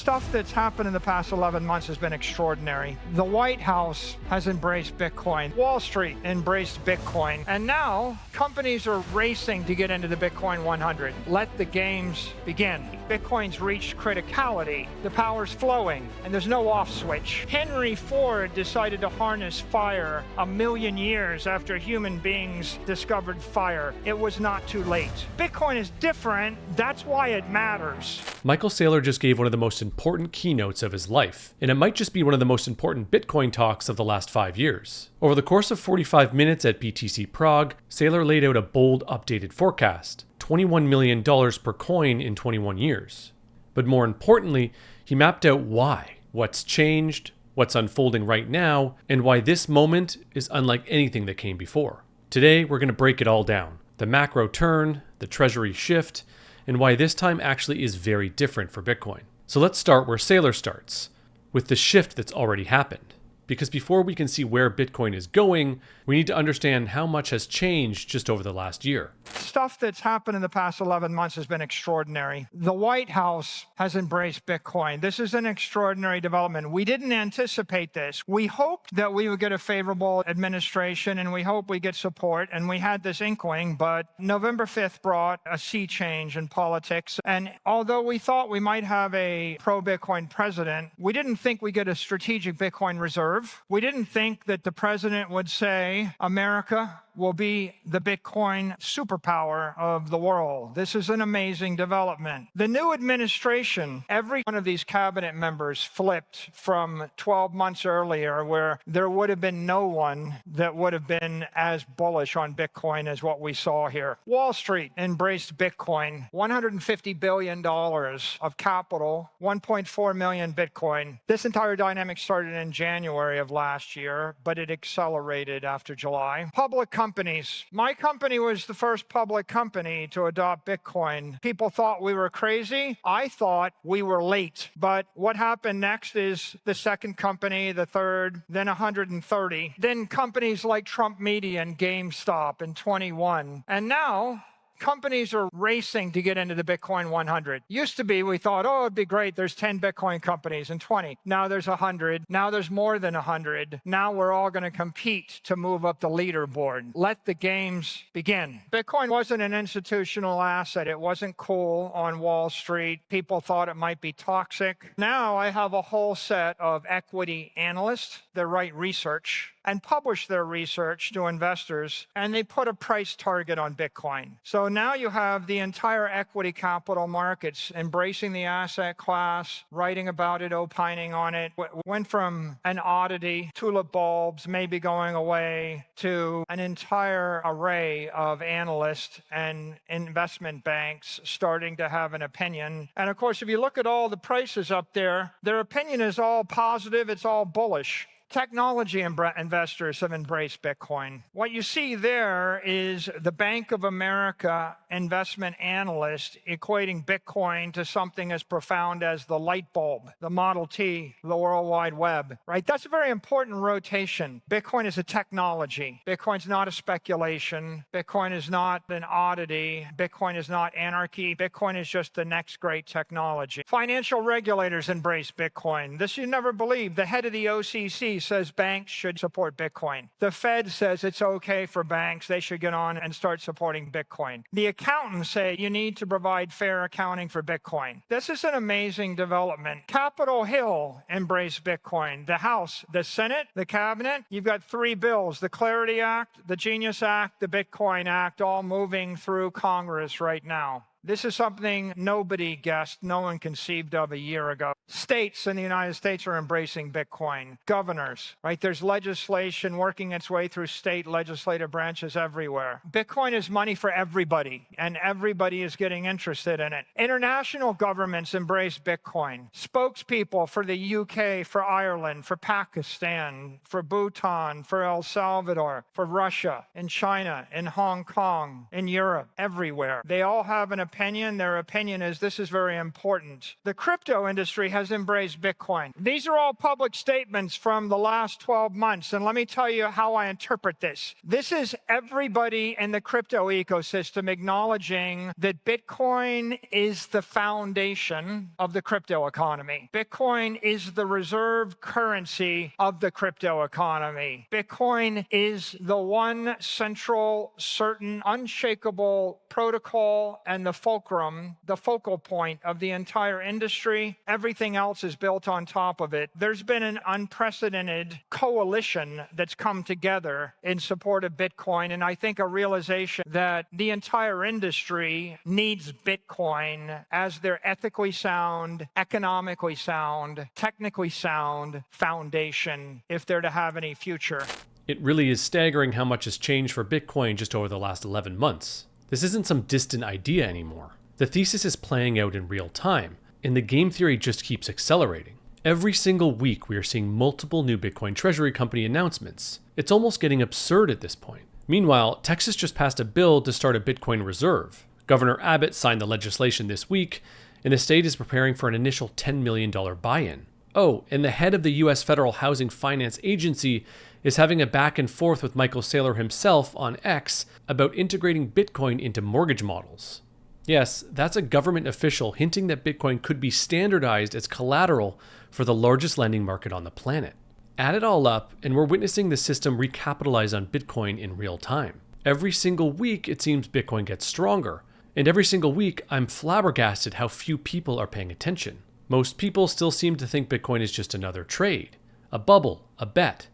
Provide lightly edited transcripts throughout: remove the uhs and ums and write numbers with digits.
stuff that's happened in the past 11 months has been extraordinary. The White House has embraced Bitcoin. Wall Street embraced Bitcoin. And now companies are racing to get into the Bitcoin 100. Let the games begin. Bitcoin's reached criticality. The power's flowing, and there's no off switch. Henry Ford decided to harness fire 1,000,000 years after human beings discovered fire. It was not too late. Bitcoin is different. That's why it matters. Michael Saylor just gave one of the most important keynotes of his life, and it might just be one of the most important Bitcoin talks of the last 5 years. Over the course of 45 minutes at BTC Prague, Saylor laid out a bold, updated forecast, $21 million per coin in 21 years. But more importantly, he mapped out why, what's changed, what's unfolding right now, and why this moment is unlike anything that came before. Today, we're going to break it all down. The macro turn, the treasury shift, and why this time actually is very different for Bitcoin. So let's start where Saylor starts, with the shift that's already happened. Because before we can see where Bitcoin is going, we need to understand how much has changed just over the last year. Stuff that's happened in the past 11 months has been extraordinary. The White House has embraced Bitcoin. This is an extraordinary development. We didn't anticipate this. We hoped that we would get a favorable administration, and we hope we get support, and we had this inkling, but November 5th brought a sea change in politics. And although we thought we might have a pro-Bitcoin president, we didn't think we'd get a strategic Bitcoin reserve. We didn't think that the president would say, America will be the Bitcoin superpower of the world. This is an amazing development. The new administration, every one of these cabinet members flipped from 12 months earlier, where there would have been no one that would have been as bullish on Bitcoin as what we saw here. Wall Street embraced Bitcoin, $150 billion of capital, 1.4 million Bitcoin. This entire dynamic started in January of last year, but it accelerated after July. Public companies. My company was the first public company to adopt Bitcoin. People thought we were crazy. I thought we were late. But what happened next is the second company, the third, then 130. Then companies like Trump Media and GameStop in 21. And now companies are racing to get into the Bitcoin 100. Used to be, we thought, oh, it'd be great. There's 10 Bitcoin companies and 20. Now there's 100. Now there's more than 100. Now we're all going to compete to move up the leaderboard. Let the games begin. Bitcoin wasn't an institutional asset. It wasn't cool on Wall Street. People thought it might be toxic. Now I have a whole set of equity analysts that write research and publish their research to investors, and they put a price target on Bitcoin. So now you have the entire equity capital markets embracing the asset class, writing about it, opining on it. Went from an oddity, tulip bulbs maybe going away, to an entire array of analysts and investment banks starting to have an opinion. And of course, if you look at all the prices up there, their opinion is all positive, it's all bullish. Technology investors have embraced Bitcoin. What you see there is the Bank of America investment analyst equating Bitcoin to something as profound as the light bulb, the Model T, the World Wide Web, right? That's a very important rotation. Bitcoin is a technology. Bitcoin's not a speculation. Bitcoin is not an oddity. Bitcoin is not anarchy. Bitcoin is just the next great technology. Financial regulators embrace Bitcoin. This you never believe. The head of the OCC says banks should support Bitcoin. The Fed says it's okay for banks. They should get on and start supporting Bitcoin. The accountants say you need to provide fair accounting for Bitcoin. This is an amazing development. Capitol Hill embraced Bitcoin. The House, the Senate, the Cabinet, you've got 3 bills, the Clarity Act, the Genius Act, the Bitcoin Act, all moving through Congress right now. This is something nobody guessed, no one conceived of a year ago. States in the United States are embracing Bitcoin. Governors, right? There's legislation working its way through state legislative branches everywhere. Bitcoin is money for everybody, and everybody is getting interested in it. International governments embrace Bitcoin. Spokespeople for the UK, for Ireland, for Pakistan, for Bhutan, for El Salvador, for Russia, in China, in Hong Kong, in Europe, everywhere. They all have an opinion opinion. Their opinion is this is very important. The crypto industry has embraced Bitcoin. These are all public statements from the last 12 months. And let me tell you how I interpret this. This is everybody in the crypto ecosystem acknowledging that Bitcoin is the foundation of the crypto economy. Bitcoin is the reserve currency of the crypto economy. Bitcoin is the one central, certain, unshakable protocol and the fulcrum, the focal point of the entire industry. Everything else is built on top of it. There's been an unprecedented coalition that's come together in support of Bitcoin, and I think a realization that the entire industry needs Bitcoin as their ethically sound, economically sound, technically sound foundation if they're to have any future. It really is staggering how much has changed for Bitcoin just over the last 11 months. This isn't some distant idea anymore. The thesis is playing out in real time, and the game theory just keeps accelerating. Every single week, we are seeing multiple new Bitcoin treasury company announcements. It's almost getting absurd at this point. Meanwhile, Texas just passed a bill to start a Bitcoin reserve. Governor Abbott signed the legislation this week, and the state is preparing for an initial $10 million buy-in. Oh, and the head of the U.S. Federal Housing Finance Agency is having a back and forth with Michael Saylor himself on X about integrating Bitcoin into mortgage models. Yes, that's a government official hinting that Bitcoin could be standardized as collateral for the largest lending market on the planet. Add it all up, and we're witnessing the system recapitalize on Bitcoin in real time. Every single week, it seems Bitcoin gets stronger. And every single week, I'm flabbergasted how few people are paying attention. Most people still seem to think Bitcoin is just another trade, a bubble, a bet.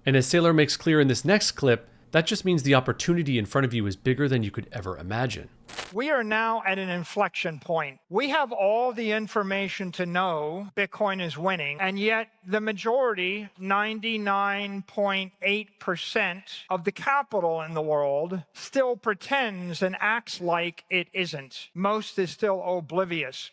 And as Saylor makes clear in this next clip, that just means the opportunity in front of you is bigger than you could ever imagine. We are now at an inflection point. We have all the information to know Bitcoin is winning, and yet the majority, 99.8% of the capital in the world, still pretends and acts like it isn't. Most is still oblivious.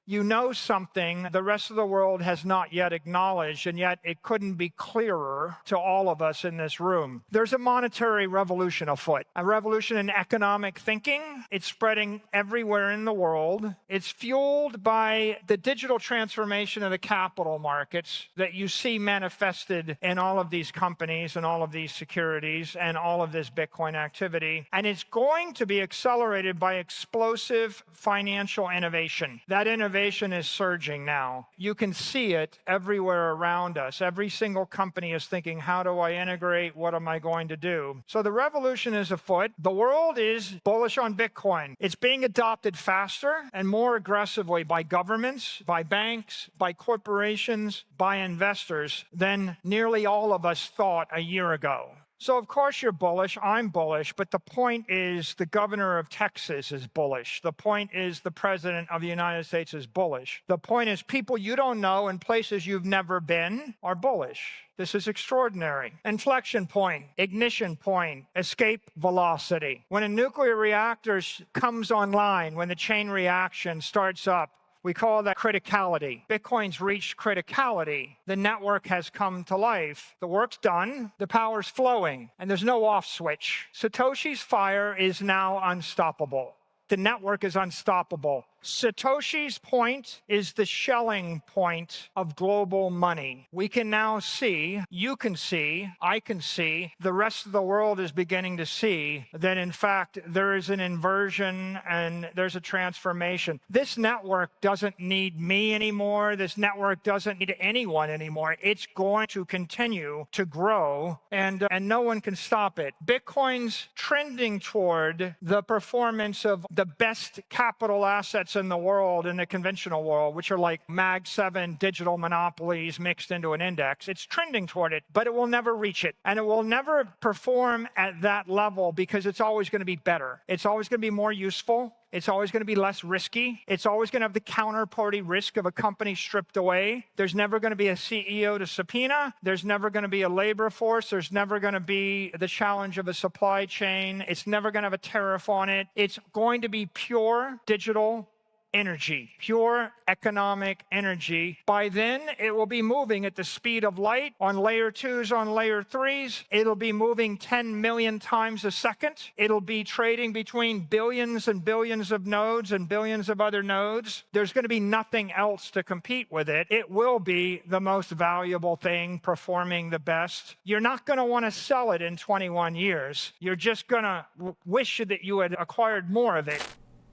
You know something the rest of the world has not yet acknowledged, and yet it couldn't be clearer to all of us in this room. There's a monetary revolution afoot, a revolution in economic thinking. It's spreading everywhere in the world. It's fueled by the digital transformation of the capital markets that you see manifested in all of these companies and all of these securities and all of this Bitcoin activity. And it's going to be accelerated by explosive financial innovation. That innovation is surging now. You can see it everywhere around us. Every single company is thinking, how do I integrate? What am I going to do? So the revolution is afoot. The world is bullish on Bitcoin. It's being adopted faster and more aggressively by governments, by banks, by corporations, by investors than nearly all of us thought a year ago. So, of course, you're bullish. I'm bullish. But the point is the governor of Texas is bullish. The point is the president of the United States is bullish. The point is people you don't know in places you've never been are bullish. This is extraordinary. Inflection point, ignition point, escape velocity. When a nuclear reactor comes online, when the chain reaction starts up, we call that criticality. Bitcoin's reached criticality. The network has come to life. The work's done, the power's flowing, and there's no off switch. Satoshi's fire is now unstoppable. The network is unstoppable. Satoshi's point is the Schelling point of global money. We can now see, you can see, I can see, the rest of the world is beginning to see that in fact there is an inversion and there's a transformation. This network doesn't need me anymore. This network doesn't need anyone anymore. It's going to continue to grow and no one can stop it. Bitcoin's trending toward the performance of the best capital assets in the world, in the conventional world, which are like Mag 7 digital monopolies mixed into an index. It's trending toward it, but it will never reach it. And it will never perform at that level because it's always going to be better. It's always going to be more useful. It's always going to be less risky. It's always going to have the counterparty risk of a company stripped away. There's never going to be a CEO to subpoena. There's never going to be a labor force. There's never going to be the challenge of a supply chain. It's never going to have a tariff on it. It's going to be pure digital energy, pure economic energy. By then, it will be moving at the speed of light on layer 2s, on layer 3s. It'll be moving 10 million times a second. It'll be trading between billions and billions of nodes and billions of other nodes. There's going to be nothing else to compete with it. It will be the most valuable thing, performing the best. You're not going to want to sell it in 21 years. You're just going to wish that you had acquired more of it.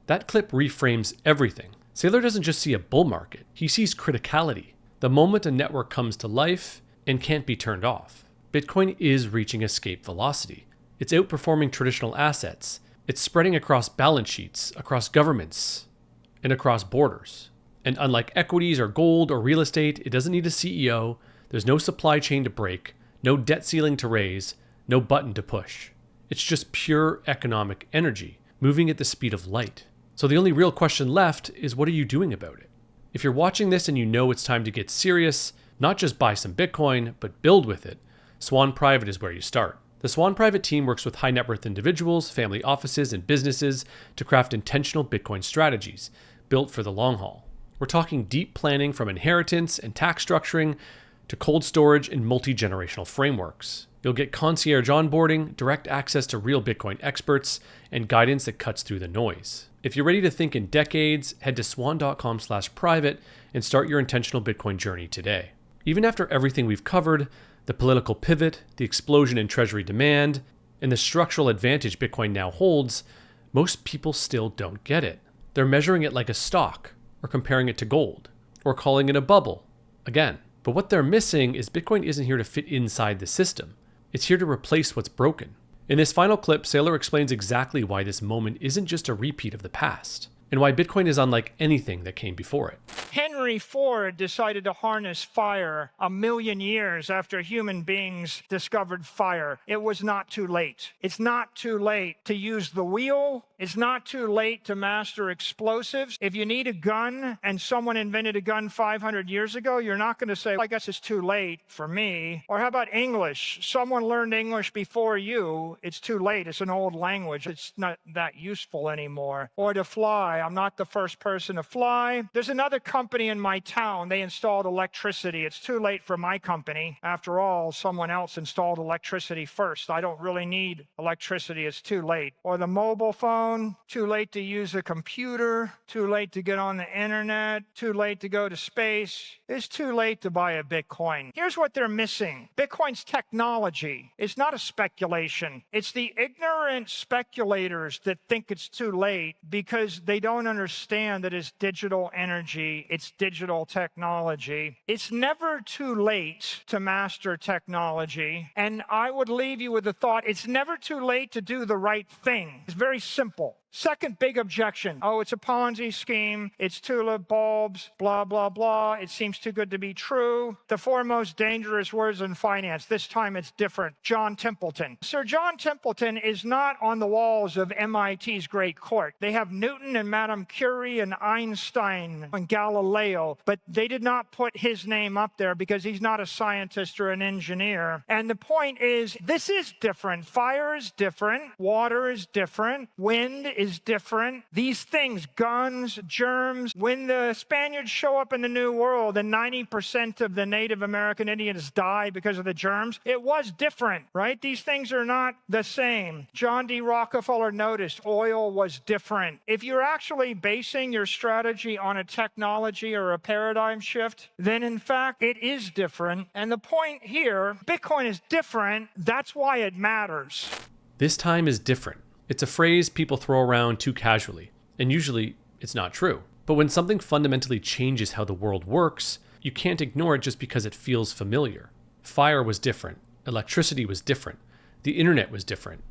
That clip reframes everything. Saylor doesn't just see a bull market, he sees criticality, the moment a network comes to life and can't be turned off. Bitcoin is reaching escape velocity. It's outperforming traditional assets. It's spreading across balance sheets, across governments, and across borders. And unlike equities or gold or real estate, it doesn't need a CEO, there's no supply chain to break, no debt ceiling to raise, no button to push. It's just pure economic energy, moving at the speed of light. So the only real question left is, what are you doing about it? If you're watching this and you know it's time to get serious, not just buy some Bitcoin, but build with it, Swan Private is where you start. The Swan Private team works with high net worth individuals, family offices, and businesses to craft intentional Bitcoin strategies built for the long haul. We're talking deep planning from inheritance and tax structuring to cold storage and multi-generational frameworks. You'll get concierge onboarding, direct access to real Bitcoin experts, and guidance that cuts through the noise. If you're ready to think in decades, head to swan.com/private and start your intentional Bitcoin journey today. Even after everything we've covered, the political pivot, the explosion in treasury demand, and the structural advantage Bitcoin now holds, most people still don't get it. They're measuring it like a stock, or comparing it to gold, or calling it a bubble. Again, but what they're missing is Bitcoin isn't here to fit inside the system. It's here to replace what's broken. In this final clip, Saylor explains exactly why this moment isn't just a repeat of the past, and why Bitcoin is unlike anything that came before it. Henry Ford decided to harness fire 1,000,000 years after human beings discovered fire. It was not too late. It's not too late to use the wheel. It's not too late to master explosives. If you need a gun and someone invented a gun 500 years ago, you're not going to say, I guess it's too late for me. Or how about English? Someone learned English before you. It's too late. It's an old language. It's not that useful anymore. Or to fly. I'm not the first person to fly. There's another company in my town. They installed electricity. It's too late for my company. After all, someone else installed electricity first. I don't really need electricity. It's too late. Or the mobile phone. Too late to use a computer, too late to get on the internet, too late to go to space. It's too late to buy a Bitcoin. Here's what they're missing. Bitcoin's technology is not a speculation. It's the ignorant speculators that think it's too late because they don't understand that it's digital energy, it's digital technology. It's never too late to master technology. And I would leave you with the thought, it's never too late to do the right thing. It's very simple. Second big objection. Oh, it's a Ponzi scheme. It's tulip bulbs, blah, blah, blah. It seems too good to be true. The four most dangerous words in finance. This time it's different. John Templeton. Sir John Templeton is not on the walls of MIT's great court. They have Newton and Madame Curie and Einstein and Galileo, but they did not put his name up there because he's not a scientist or an engineer. And the point is, this is different. Fire is different. Water is different. Wind is different. These things, guns, germs, when the Spaniards show up in the New World and 90% of the Native American Indians die because of the germs, it was different, right? These things are not the same. John D. Rockefeller noticed oil was different. If you're actually basing your strategy on a technology or a paradigm shift, then in fact it is different. And the point here, Bitcoin is different. That's why it matters. This time is different. It's a phrase people throw around too casually, and usually it's not true. But when something fundamentally changes how the world works, you can't ignore it just because it feels familiar. Fire was different, electricity was different, the internet was different,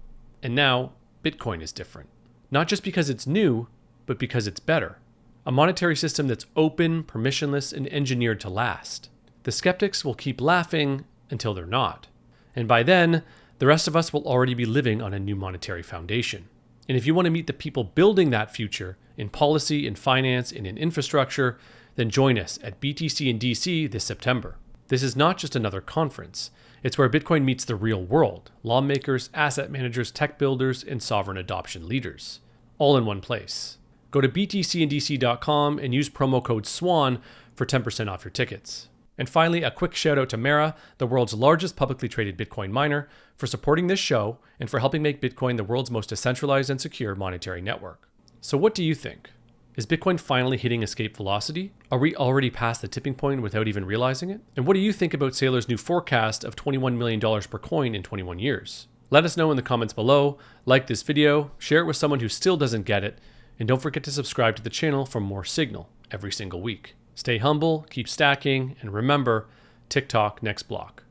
and now Bitcoin is different. Not just because it's new, but because it's better. A monetary system that's open, permissionless, and engineered to last. The skeptics will keep laughing until they're not. And by then, the rest of us will already be living on a new monetary foundation. And if you want to meet the people building that future in policy, in finance, and in infrastructure, then join us at BTC in DC this September. This is not just another conference. It's where Bitcoin meets the real world, lawmakers, asset managers, tech builders, and sovereign adoption leaders, all in one place. Go to btcndc.com and use promo code SWAN for 10% off your tickets. And finally, a quick shout out to Mara, the world's largest publicly traded Bitcoin miner, for supporting this show and for helping make Bitcoin the world's most decentralized and secure monetary network. So what do you think? Is Bitcoin finally hitting escape velocity? Are we already past the tipping point without even realizing it? And what do you think about Saylor's new forecast of $21 million per coin in 21 years? Let us know in the comments below, like this video, share it with someone who still doesn't get it, and don't forget to subscribe to the channel for more Signal every single week. Stay humble, keep stacking, and remember, TikTok next block.